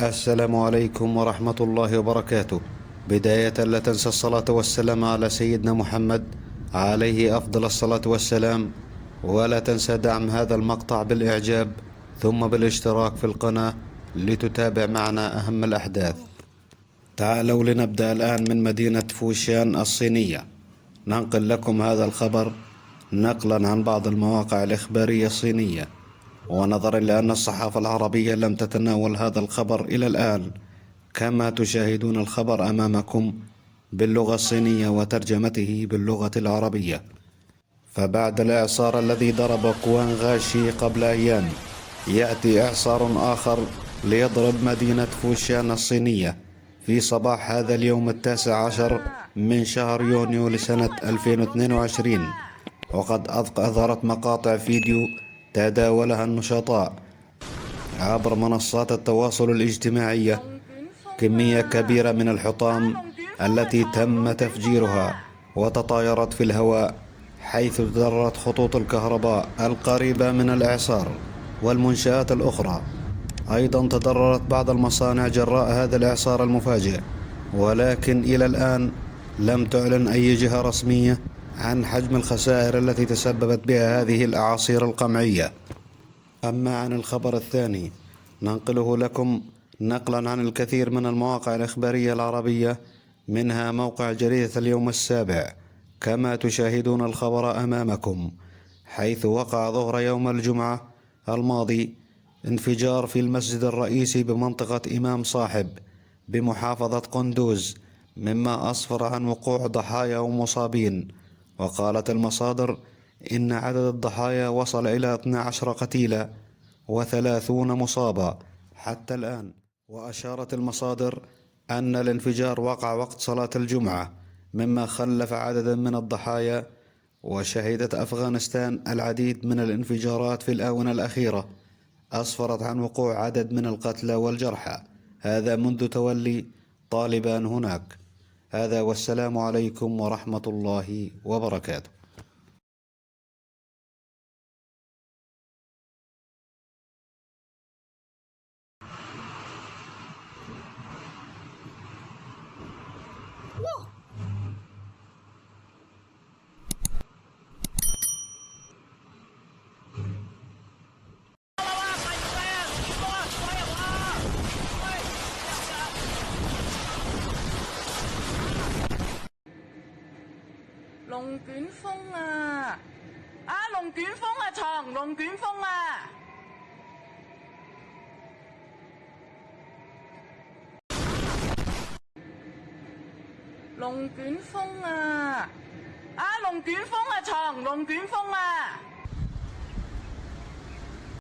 السلام عليكم ورحمة الله وبركاته. بداية لا تنسى الصلاة والسلام على سيدنا محمد عليه أفضل الصلاة والسلام، ولا تنسى دعم هذا المقطع بالإعجاب ثم بالاشتراك في القناة لتتابع معنا أهم الأحداث. تعالوا لنبدأ الآن من مدينة فوشيان الصينية. ننقل لكم هذا الخبر نقلا عن بعض المواقع الإخبارية الصينية، ونظرا لأن الصحافة العربية لم تتناول هذا الخبر إلى الآن، كما تشاهدون الخبر أمامكم باللغة الصينية وترجمته باللغة العربية. فبعد الإعصار الذي ضرب كوانغاشي قبل أيام، يأتي إعصار آخر ليضرب مدينة فوشيان الصينية في صباح هذا اليوم 19 من شهر يونيو لسنة 2022. وقد أظهرت مقاطع فيديو تداولها النشطاء عبر منصات التواصل الاجتماعي كمية كبيرة من الحطام التي تم تفجيرها وتطايرت في الهواء، حيث تضررت خطوط الكهرباء القريبة من الإعصار والمنشآت الأخرى. أيضا تضررت بعض المصانع جراء هذا الإعصار المفاجئ، ولكن إلى الآن لم تعلن أي جهة رسمية عن حجم الخسائر التي تسببت بها هذه الأعاصير القمعية. أما عن الخبر الثاني ننقله لكم نقلا عن الكثير من المواقع الإخبارية العربية، منها موقع جريدة اليوم السابع، كما تشاهدون الخبر أمامكم، حيث وقع ظهر يوم الجمعة الماضي انفجار في المسجد الرئيسي بمنطقة إمام صاحب بمحافظة قندوز، مما أسفر عن وقوع ضحايا ومصابين. وقالت المصادر إن عدد الضحايا وصل إلى 12 قتيلا و30 مصابا حتى الآن. وأشارت المصادر أن الانفجار وقع وقت صلاة الجمعة، مما خلف عددا من الضحايا. وشهدت أفغانستان العديد من الانفجارات في الآونة الأخيرة أسفرت عن وقوع عدد من القتلى والجرحى، هذا منذ تولي طالبان هناك. هذا والسلام عليكم ورحمة الله وبركاته.龍捲風啊！龍捲風啊，床龍捲風啊！